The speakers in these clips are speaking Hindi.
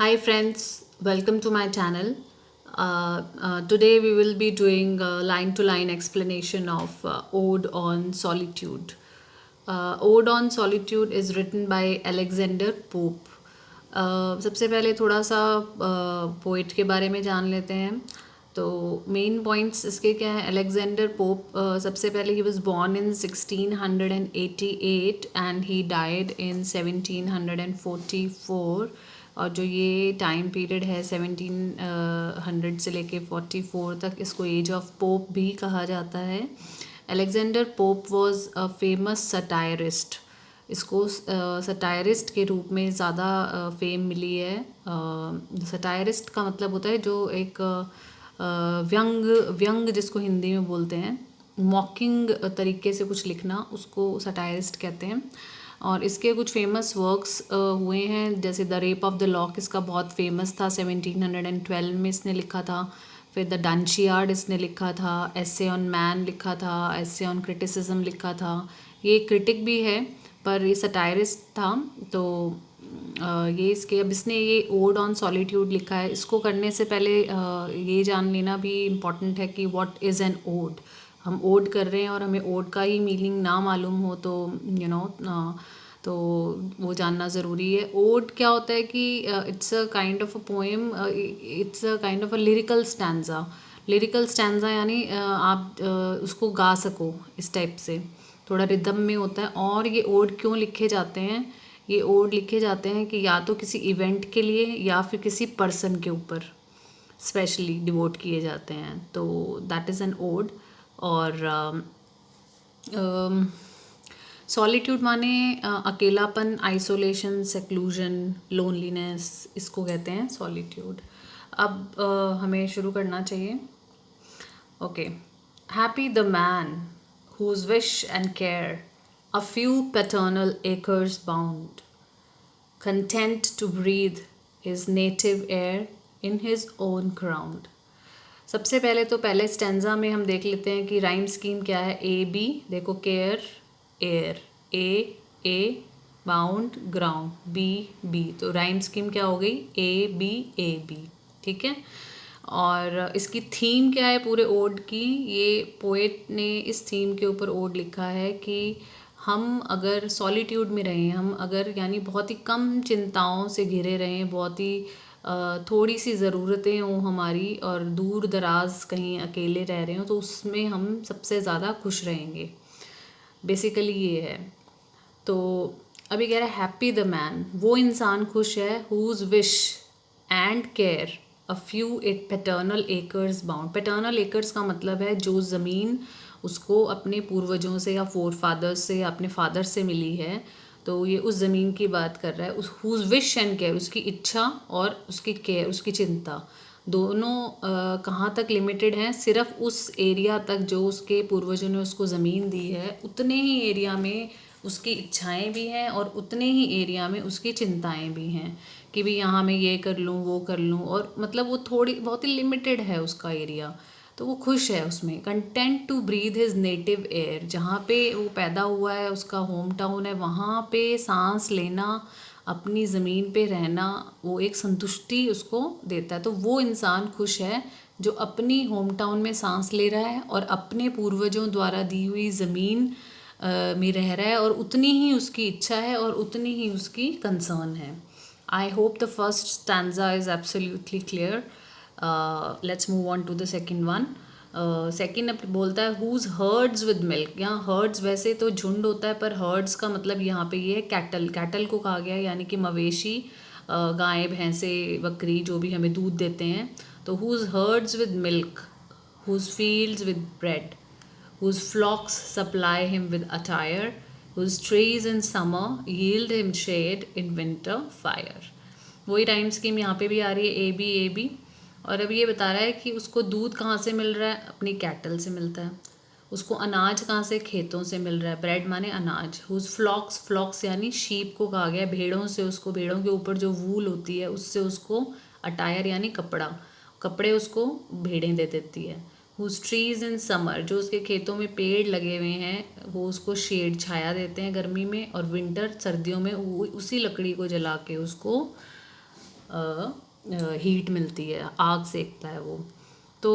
Hi friends, welcome to my channel. Today we will be doing a line-to-line explanation of Ode on Solitude. Ode on Solitude is written by Alexander Pope. सबसे पहले थोड़ा सा पोइट के बारे में जान लेते हैं. तो मेन पॉइंट्स इसके क्या है. अलेक्जेंडर पोप सबसे पहले he was born in 1688 and he died in 1744. और जो ये टाइम पीरियड है 1700 से लेके 44 तक, इसको एज ऑफ पोप भी कहा जाता है. Alexander pope was a famous satirist. इसको सटायरिस्ट के रूप में ज़्यादा फेम मिली है. सटायरिस्ट का मतलब होता है जो एक व्यंग व्यंग जिसको हिंदी में बोलते हैं, मॉकिंग तरीके से कुछ लिखना, उसको सटायरिस्ट कहते हैं. और इसके कुछ फेमस वर्क्स हुए हैं, जैसे the rape of the lock इसका बहुत फेमस था, 1712 में इसने लिखा था. फिर द डंशियार्ड इसने लिखा था. एसे ऑन मैन लिखा था. एसे ऑन क्रिटिसिज्म लिखा था. ये क्रिटिक भी है पर ये सटायरिस्ट था. तो ये इसके अब इसने ये ओड ऑन सॉलिट्यूड लिखा है. इसको करने से पहले ये जान लेना भी इम्पॉर्टेंट है कि व्हाट इज़ एन ओड. हम ओड कर रहे हैं और हमें ओड का ही मीनिंग ना मालूम हो तो तो वो जानना ज़रूरी है. ओड क्या होता है कि it's a kind of a poem, it's a kind of a lyrical stanza. Lyrical stanza यानी आप उसको गा सको इस टाइप से, थोड़ा रिदम में होता है. और ये ओड क्यों लिखे जाते हैं? ये ओड लिखे जाते हैं कि या तो किसी इवेंट के लिए या फिर किसी पर्सन के ऊपर स्पेशली डिवोट किए जाते हैं. तो दैट इज़ एन ओड. और सॉलिट्यूड माने अकेलापन, आइसोलेशन, सेक्लूजन, लोनलीनेस, इसको कहते हैं सॉलिट्यूड. अब हमें शुरू करना चाहिए. Okay. Happy the man whose wish and care a few paternal acres bound, content to breathe his native air in his own ground. सबसे पहले तो पहले स्टेंजा में हम देख लेते हैं कि राइम स्कीम क्या है. ए बी, देखो, care, air, A bound, ground, B B. तो राइम स्कीम क्या हो गई? A B. ठीक है. और इसकी थीम क्या है पूरे ओड की? ये पोएट ने इस थीम के ऊपर ओड लिखा है कि हम अगर सॉलिट्यूड में रहें, हम अगर यानी बहुत ही कम चिंताओं से घिरे रहें, बहुत ही थोड़ी सी ज़रूरतें हों हमारी, और दूर दराज कहीं अकेले रह रहे हो, तो उसमें हम सबसे ज़्यादा खुश रहेंगे. बेसिकली ये है. तो अभी कह रहा है हैप्पी द मैन, वो इंसान खुश है, whose wish and care a few it paternal acres bound. Paternal acres का मतलब है जो ज़मीन उसको अपने पूर्वजों से या फोर फादर्स से या अपने फादर से मिली है. तो ये उस ज़मीन की बात कर रहा है. उस हुज विश एंड केयर, उसकी इच्छा और उसकी केयर, उसकी चिंता, दोनों कहाँ तक लिमिटेड हैं? सिर्फ उस एरिया तक जो उसके पूर्वजों ने उसको ज़मीन दी है, उतने ही एरिया में उसकी इच्छाएं भी हैं और उतने ही एरिया में उसकी चिंताएं भी हैं कि भी यहाँ मैं ये कर लूँ, वो कर लूँ. और मतलब वो थोड़ी बहुत ही लिमिटेड है उसका एरिया, तो वो खुश है उसमें. Content to breathe his native air, जहाँ पे वो पैदा हुआ है, उसका होम टाउन है, वहाँ पे सांस लेना, अपनी ज़मीन पे रहना, वो एक संतुष्टि उसको देता है. तो वो इंसान खुश है जो अपनी होम टाउन में सांस ले रहा है और अपने पूर्वजों द्वारा दी हुई ज़मीन में रह रहा है, और उतनी ही उसकी इच्छा है और उतनी ही उसकी कंसर्न है. I hope the first stanza is absolutely clear. Let's move on to the second one. Second बोलता है हुज हर्ड्स विद मिल्क. यहाँ हर्ड्स वैसे तो झुंड होता है, पर हर्ड्स का मतलब यहाँ पे ये है कैटल. कैटल को कहा गया यानी कि मवेशी, गाय, भैंसे, बकरी, जो भी हमें दूध देते हैं. तो whose herds with milk, whose fields with bread, whose flocks supply him with attire, whose trees in summer yield him shade, in winter fire. वही राइम स्कीम यहाँ पे भी आ रही है, ए बी. और अब ये बता रहा है कि उसको दूध कहाँ से मिल रहा है? अपनी कैटल से मिलता है. उसको अनाज कहाँ से? खेतों से मिल रहा है. ब्रेड माने अनाज. हुज फ्लॉक्स, फ्लॉक्स यानी शीप को कहा गया है, भेड़ों से. उसको भेड़ों के ऊपर जो वूल होती है उससे उसको अटायर यानी कपड़ा, कपड़े उसको भेड़ें दे देती है. हुज ट्रीज इन समर, जो उसके खेतों में पेड़ लगे हुए हैं वो उसको शेड, छाया देते हैं गर्मी में, और विंटर, सर्दियों में वो उसी लकड़ी को जला के उसको हीट मिलती है, आग सेकता है वो। तो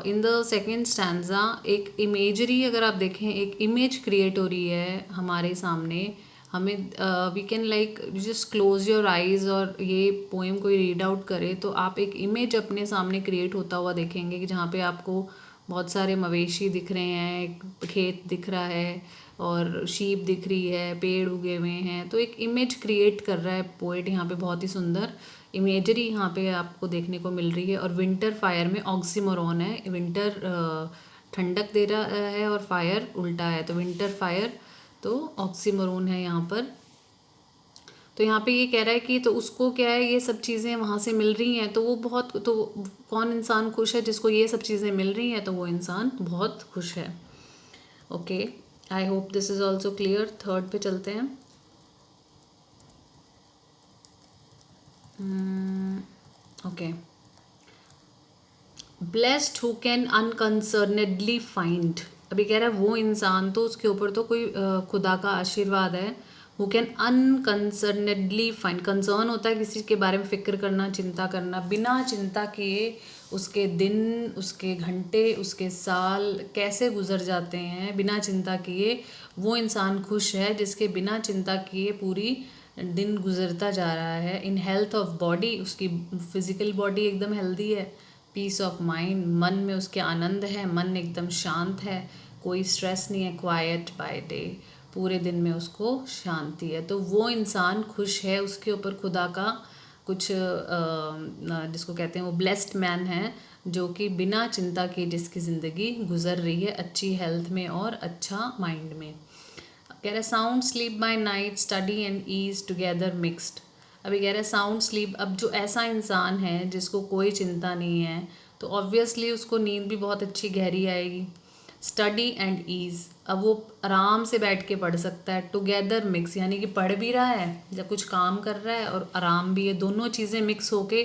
इन द सेकेंड स्टैंजा एक इमेजरी अगर आप देखें, एक इमेज क्रिएट हो रही है हमारे सामने। हमें we can like just close your eyes और ये पोएम कोई रीड आउट करे तो आप एक इमेज अपने सामने क्रिएट होता हुआ देखेंगे कि जहाँ पे आपको बहुत सारे मवेशी दिख रहे हैं, एक खेत दिख रहा है और शीप दिख रही है, पेड़ उगे हुए हैं। तो एक इमेज क्रिएट कर रहा है पोएट यहाँ पे, बहुत ही सुंदर इमेजरी यहाँ पे आपको देखने को मिल रही है। और विंटर फायर में ऑक्सीमोरॉन है, विंटर ठंडक दे रहा है और फायर उल्टा है, तो विंटर फायर तो ऑक्सीमोरॉन है यहाँ पर। तो यहाँ पे ये कह रहा है कि तो उसको क्या है, ये सब चीज़ें वहाँ से मिल रही हैं तो वो बहुत, तो कौन इंसान खुश है जिसको ये सब चीज़ें मिल रही हैं, तो वो इंसान बहुत खुश है। Okay, I hope this is also clear. Third पे चलते हैं। Okay, blessed who can unconcernedly find. अभी कह रहा है वो इंसान, तो उसके ऊपर तो कोई खुदा का आशीर्वाद है। Who can unconcernedly find, concern होता है किसी के बारे में फिक्र करना, चिंता करना, बिना चिंता किए उसके दिन, उसके घंटे, उसके साल कैसे गुजर जाते हैं बिना चिंता किए। वो इंसान खुश है जिसके बिना चिंता किए पूरी दिन गुजरता जा रहा है। इन हेल्थ ऑफ बॉडी, उसकी फिजिकल बॉडी एकदम हेल्दी है। पीस ऑफ माइंड, मन में उसके आनंद है, मन एकदम शांत है, कोई स्ट्रेस नहीं है। क्वाइट बाय डे, पूरे दिन में उसको शांति है। तो वो इंसान खुश है, उसके ऊपर खुदा का कुछ जिसको कहते हैं वो ब्लेस्ड मैन है, जो कि बिना चिंता के जिसकी ज़िंदगी गुजर रही है अच्छी हेल्थ में और अच्छा माइंड में। कह रहा है sound sleep by night, study and ease together mixed. अभी कह रहा है साउंड स्लीप, अब जो ऐसा इंसान है जिसको कोई चिंता नहीं है तो ऑब्वियसली उसको नींद भी बहुत अच्छी गहरी आएगी। स्टडी एंड ईज, अब वो आराम से बैठ के पढ़ सकता है। टुगेदर मिक्स, यानी कि पढ़ भी रहा है या कुछ काम कर रहा है और आराम भी है, दोनों चीज़ें मिक्स होके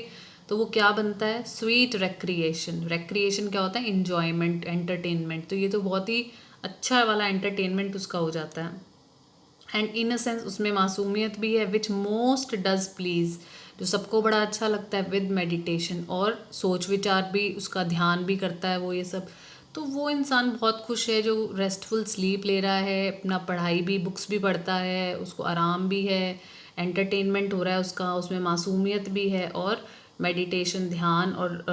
तो वो क्या बनता है, स्वीट रेक्रिएशन। रेक्रिएशन क्या होता है, इन्जॉयमेंट, एंटरटेनमेंट। तो ये तो बहुत ही अच्छा वाला एंटरटेनमेंट उसका हो जाता है। एंड इन अ सेंस उसमें मासूमियत भी है, विच मोस्ट डज प्लीज़, जो सबको बड़ा अच्छा लगता है। विद मेडिटेशन, और सोच विचार भी, उसका ध्यान भी करता है वो ये सब। तो वो इंसान बहुत खुश है जो रेस्टफुल स्लीप ले रहा है, अपना पढ़ाई भी, बुक्स भी पढ़ता है, उसको आराम भी है, एंटरटेनमेंट हो रहा है उसका, उसमें मासूमियत भी है, और मेडिटेशन, ध्यान और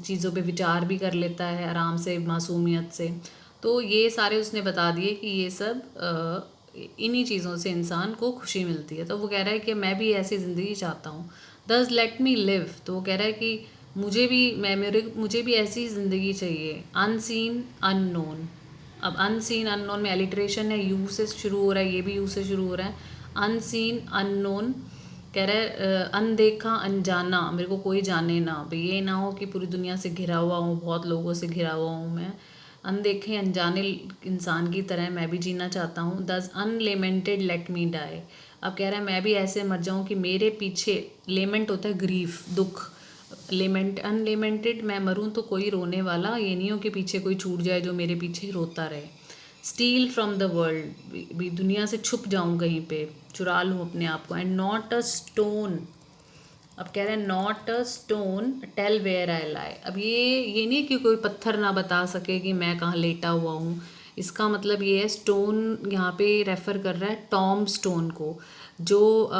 चीज़ों पे विचार भी कर लेता है आराम से, मासूमियत से। तो ये सारे उसने बता दिए कि ये सब इन्हीं चीज़ों से इंसान को खुशी मिलती है। तो वो कह रहा है कि मैं भी ऐसी ज़िंदगी चाहता हूँ। दस लेट मी लिव, तो वो कह रहा है कि मुझे भी ऐसी ज़िंदगी चाहिए। अनसीन अननोन, अब अनसीन अननोन में एलिट्रेशन है, यू से शुरू हो रहा है, ये भी यू से शुरू हो रहा है। अनसीन अननोन, कह रहा है अनदेखा अनजाना, मेरे को कोई जाने ना, भाई ये ना हो कि पूरी दुनिया से घिरा हुआ हूँ, बहुत लोगों से घिरा हुआ हूँ मैं। अनदेखे अनजाने इंसान की तरह मैं भी जीना चाहता हूँ। दस अनलेमेंटेड लेट मी डाई, अब कह रहा है मैं भी ऐसे मर जाऊँ कि मेरे पीछे, लेमेंट होता है ग्रीफ, दुख, लेमेंट, अनलेमेंटेड मैं मरूँ तो कोई रोने वाला ये नहीं हो कि पीछे कोई छूट जाए जो मेरे पीछे रोता रहे। स्टील फ्रॉम द वर्ल्ड, भी दुनिया से छुप जाऊँ कहीं पे, चुरा लूँ अपने आप को। एंड नॉट अ स्टोन, अब कह रहे हैं not a stone tell where I lie, अब ये नहीं कि कोई पत्थर ना बता सके कि मैं कहाँ लेटा हुआ हूँ। इसका मतलब ये है, स्टोन यहाँ पे रेफ़र कर रहा है टॉम स्टोन को, जो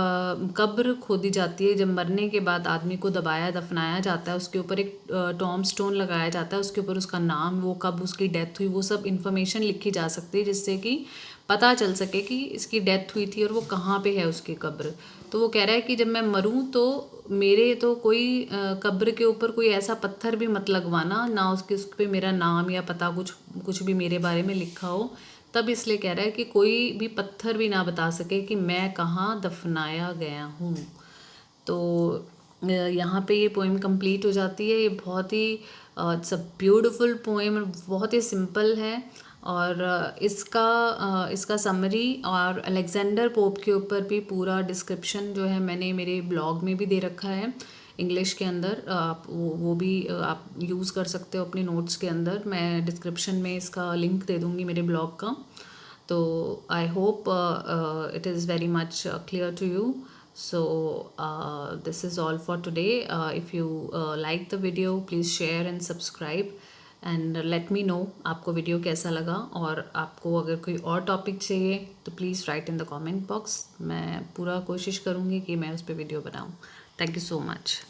कब्र खोदी जाती है जब मरने के बाद आदमी को दबाया दफनाया जाता है, उसके ऊपर एक टॉम स्टोन लगाया जाता है, उसके ऊपर उसका नाम, वो कब उसकी डेथ हुई, वो सब इन्फॉर्मेशन लिखी जा सकती है जिससे कि पता चल सके कि इसकी डेथ हुई थी और वो कहाँ पे है उसकी कब्र। तो वो कह रहा है कि जब मैं मरूं तो मेरे तो कोई कब्र के ऊपर कोई ऐसा पत्थर भी मत लगवाना, ना उसके उस पर मेरा नाम या पता कुछ भी मेरे बारे में लिखा हो। तब इसलिए कह रहा है कि कोई भी पत्थर भी ना बता सके कि मैं कहाँ दफनाया गया हूँ। तो यहाँ पे ये पोएम कंप्लीट हो जाती है। ये बहुत ही इट्स अ ब्यूटीफुल पोएम, बहुत ही सिंपल है। और इसका समरी और अलेक्जेंडर पोप के ऊपर भी पूरा डिस्क्रिप्शन जो है मैंने मेरे ब्लॉग में भी दे रखा है इंग्लिश के अंदर। आप वो भी आप यूज़ कर सकते हो अपने नोट्स के अंदर। मैं डिस्क्रिप्शन में इसका लिंक दे दूँगी मेरे ब्लॉग का। तो I hope it is very much clear to you. So this is all for today. If you like the video, please share and subscribe and let me know आपको वीडियो कैसा लगा, और आपको अगर कोई और टॉपिक चाहिए तो please write in the comment box. मैं पूरा कोशिश करूँगी कि मैं उस पर वीडियो बनाऊँ. Thank you so much.